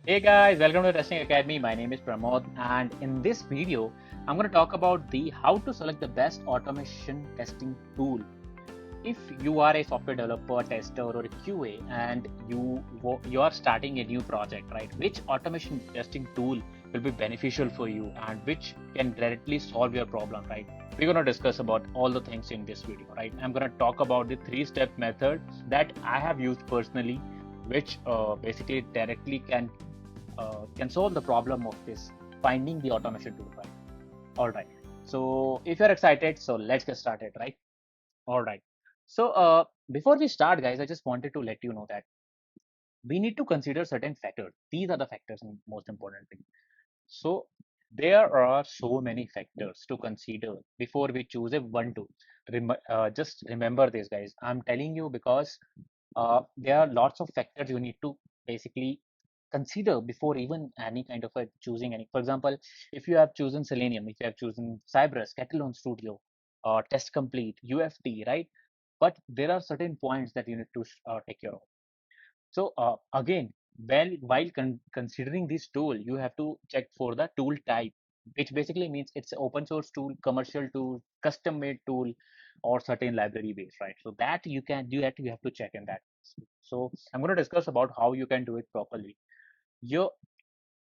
Hey guys, welcome to Testing Academy. My name is Pramod, and in this video, I'm going to talk about the how to select the best automation testing tool. If you are a software developer, tester, or a QA, and you are starting a new project, right? Which automation testing tool will be beneficial for you, and which can directly solve your problem, right? We're going to discuss about all the things in this video, right? I'm going to talk about the three-step method that I have used personally, which basically directly can solve the problem of this finding the automation tool, right? All right. So if you're excited, so let's get started, right? All right. So before we start, guys, I just wanted to let you know that we need to consider certain factors. These are the factors, most important thing. So there are so many factors to consider before we choose a one tool. Just remember this, guys. I'm telling you because there are lots of factors you need to basically consider before even any kind of a choosing any. For example, if you have chosen Selenium, if you have chosen Cypress, Catalan Studio, Test Complete, UFT, right? But there are certain points that you need to take care of. So again, while considering this tool, you have to check for the tool type, which basically means it's an open source tool, commercial tool, custom made tool, or certain library based, right? So that you can do that. You have to check in that. So I'm going to discuss about how you can do it properly. You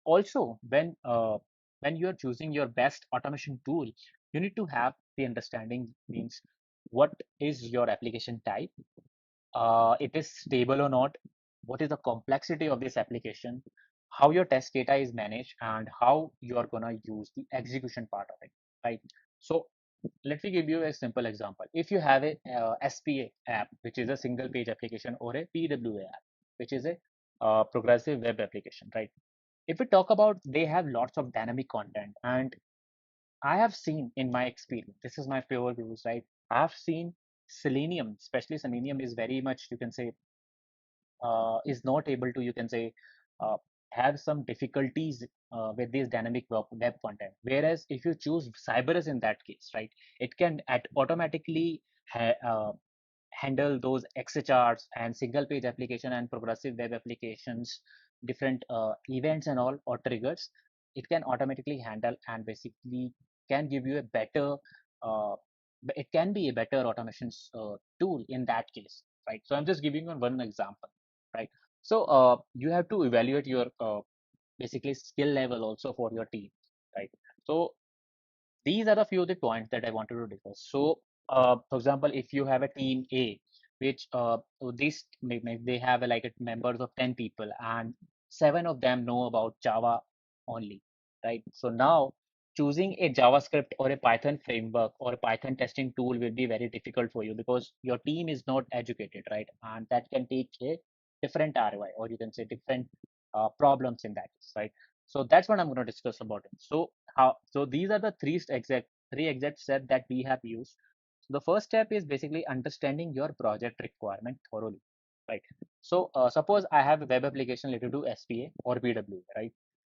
also when you are choosing your best automation tool, you need to have the understanding means what is your application type, it is stable or not, what is the complexity of this application, how your test data is managed, and how you are going to use the execution part of it, right? So let me give you a simple example. If you have a SPA app, which is a single page application, or a PWA app, which is a progressive web application, right? If we talk about, they have lots of dynamic content, and I have seen in my experience, this is my pure views, right? I have seen Selenium, especially Selenium, is very much, you can say, is not able to, you can say, uh, have some difficulties with this dynamic web content. Whereas if you choose Cyberus in that case, right, it can automatically handle those XHRs and single page application and progressive web applications, different events and all or triggers. It can automatically handle and basically can give you a better, uh, it can be a better automation tool in that case, right? So I'm just giving you one example, right? So you have to evaluate your basically skill level also for your team, right? So these are the few of the points that I wanted to discuss. So, for example, if you have a team A, which this they have like a members of 10 people, and seven of them know about Java only, right? So now choosing a JavaScript or a Python framework or a Python testing tool will be very difficult for you because your team is not educated, right? And that can take a different ROI, or you can say different problems in that case, right? So that's what I'm going to discuss about it. So so these are the three exact steps that we have used. So the first step is basically understanding your project requirement thoroughly, right? So suppose I have a web application related to SPA or PWA, right?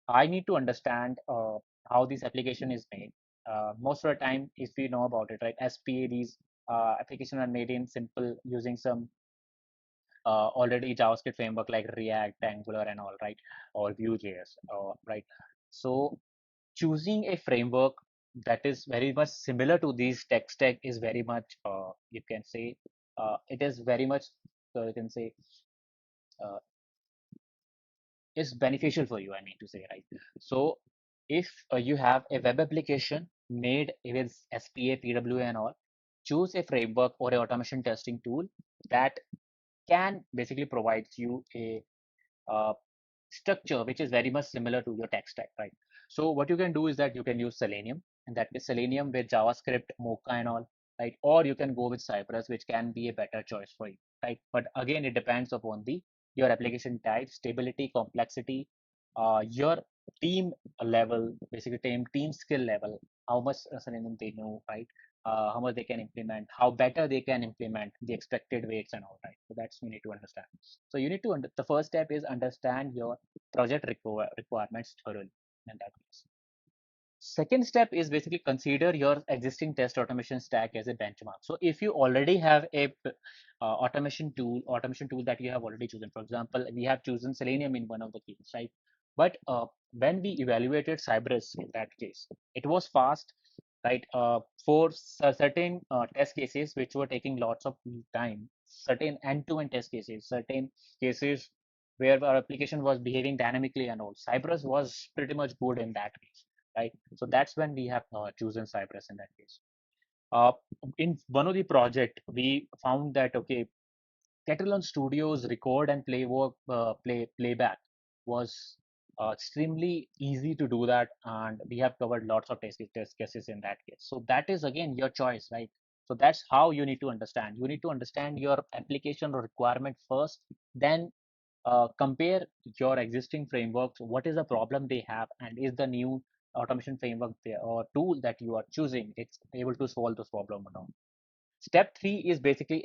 I need to understand how this application is made. Most of the time, if we know about it, right, SPA, these applications are made in simple using some already JavaScript framework like React, Angular, and all, right, or Vue.js, right? So choosing a framework that is very much similar to these tech stack is very much, you can say, it is very much, you can say, uh, is beneficial for you. I mean to say, right? So if you have a web application made with SPA, PWA, and all, choose a framework or a automation testing tool that can basically provide you a uh, structure which is very much similar to your tech stack, right? So what you can do is that you can use Selenium, and that is Selenium with JavaScript, Mocha, and all, right? Or you can go with Cypress, which can be a better choice for you, right? But again, it depends upon the your application type, stability, complexity, your team level, basically team skill level, how much Selenium they know, right? How much they can implement, how better they can implement the expected weights and all, right? So that's you need to understand. So you need to the first step is understand your project requirements thoroughly in that case. Second step is basically consider your existing test automation stack as a benchmark. So if you already have a automation tool that you have already chosen, for example, we have chosen Selenium in one of the cases, right? But when we evaluated Cypress in that case, it was fast, right? For certain test cases which were taking lots of time, certain end-to-end test cases, certain cases where our application was behaving dynamically and all, Cypress was pretty much good in that case, right? So that's when we have chosen Cypress in that case. Uh, in one of the project, we found that okay, Catalan Studios record and playback was extremely easy to do that, and we have covered lots of test cases in that case. So that is again your choice, right? So that's how you need to understand. You need to understand your application or requirement first, then compare your existing frameworks. What is the problem they have, and is the new automation framework or tool that you are choosing it's able to solve this problem or not? Step three is basically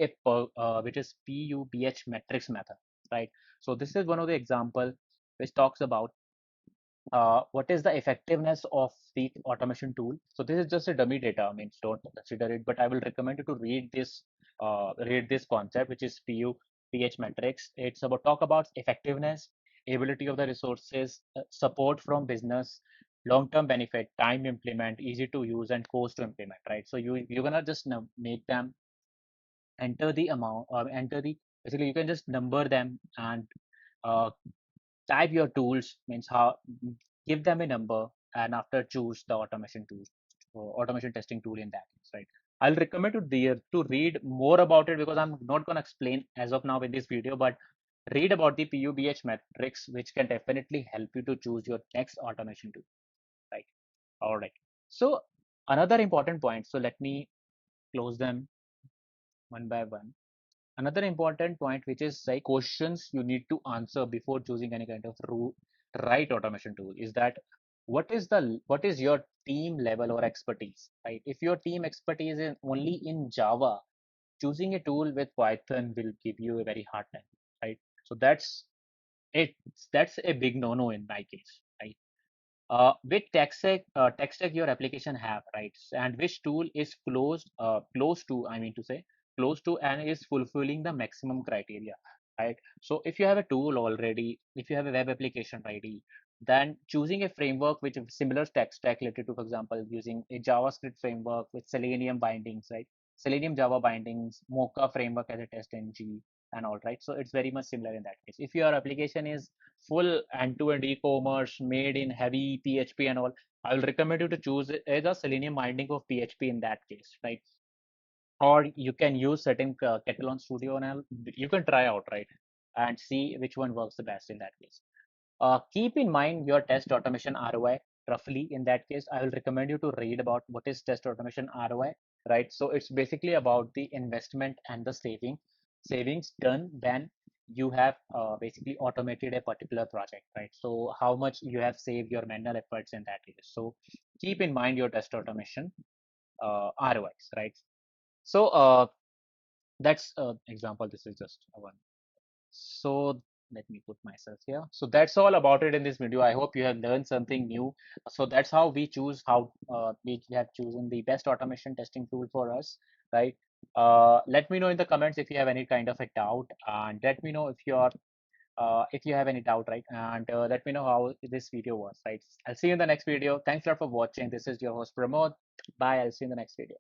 which is PUBH metrics method, right? So this is one of the example which talks about what is the effectiveness of the automation tool. So this is just a dummy data, I mean, don't consider it, but I will recommend you to read this concept, which is PUBH metrics. It's about talk about effectiveness, ability of the resources, support from business, long-term benefit, time to implement, easy to use, and cost to implement, right? So you're gonna just make them enter the amount or enter the basically you can just number them and uh, type your tools means how give them a number and after choose the automation tool or automation testing tool in that case, right? I'll recommend you there to read more about it because I'm not going to explain as of now in this video, but read about the PUBH metrics which can definitely help you to choose your next automation tool, right? All right, so another important point, so let me close them one by one. Another important point, which is like questions you need to answer before choosing any kind of right automation tool, is that what is your team level or expertise, right? If your team expertise is only in Java, choosing a tool with Python will give you a very hard time, right? So it. That's a big no-no in my case, right? Which tech stack your application have, right? And which tool is close to, I mean to say, close to and is fulfilling the maximum criteria, right? So if you have a tool already, if you have a web application ready, then choosing a framework which is similar tech stack related to, for example, using a JavaScript framework with Selenium bindings, right? Selenium Java bindings, Mocha framework as a test ng and all, right? So it's very much similar in that case. If your application is full end-to-end e-commerce made in heavy PHP and all, I will recommend you to choose either Selenium binding of PHP in that case, right? Or you can use certain Catalan Studio and all. You can try out, right? And see which one works the best in that case. Keep in mind your test automation ROI roughly in that case. I will recommend you to read about what is test automation ROI, right? So it's basically about the investment and the savings done when you have basically automated a particular project, right? So how much you have saved your manual efforts in that case. So keep in mind your test automation ROIs, right? So that's example. This is just one. So let me put myself here. So that's all about it in this video. I hope you have learned something new. So that's how we choose how we have chosen the best automation testing tool for us, right? Let me know in the comments if you have any kind of a doubt, and let me know if you have any doubt, right? And let me know how this video was, right? I'll see you in the next video. Thanks a lot for watching. This is your host Pramod. Bye. I'll see you in the next video.